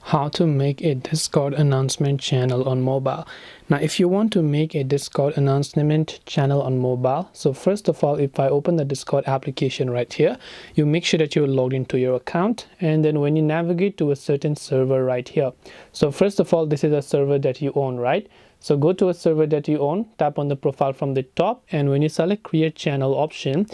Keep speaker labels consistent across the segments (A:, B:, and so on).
A: How to make a Discord announcement channel on mobile. Now if you want to make a Discord announcement channel on mobile, so first of all, if I open the Discord application right here, you make sure that you're logged into your account, and then when you navigate to a certain server right here, so first of all, this is a server that you own, right? So go to a server that you own, tap on the profile from the top, and when you select create channel option,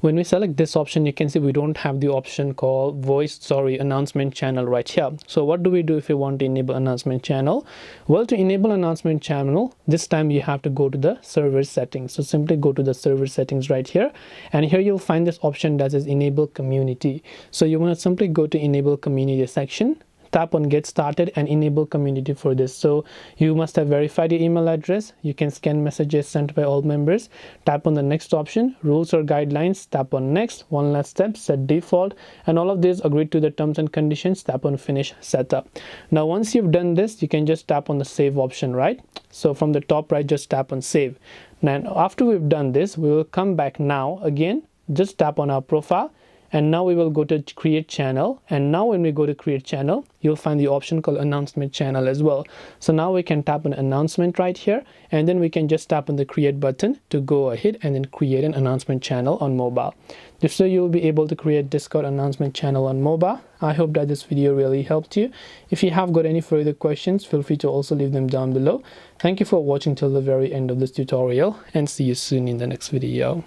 A: when we select this option, you can see we don't have the option called announcement channel right here. So what do we do if we want to enable announcement channel? Well, to enable announcement channel, this time you have to go to the server settings. So simply go to the server settings right here, and here you'll find this option that is enable community. So you want to simply go to enable community section, tap on get started and enable community for this. So you must have verified your email address. You can scan messages sent by all members. Tap on the next option, rules or guidelines, tap on next, one last step, set default, and all of these agreed to the terms and conditions. Tap on finish setup. Now once you've done this, you can just tap on the save option, right? So from the top right, just tap on save. Now after we've done this, we will come back now again, just tap on our profile, and now we will go to create channel, and now when we go to create channel, you'll find the option called announcement channel as well. So now we can tap on announcement right here, and then we can just tap on the create button to go ahead and then create an announcement channel on mobile. Just so you'll be able to create Discord announcement channel on mobile. I hope that this video really helped you. If you have got any further questions, feel free to also leave them down below. Thank you for watching till the very end of this tutorial, and see you soon in the next video.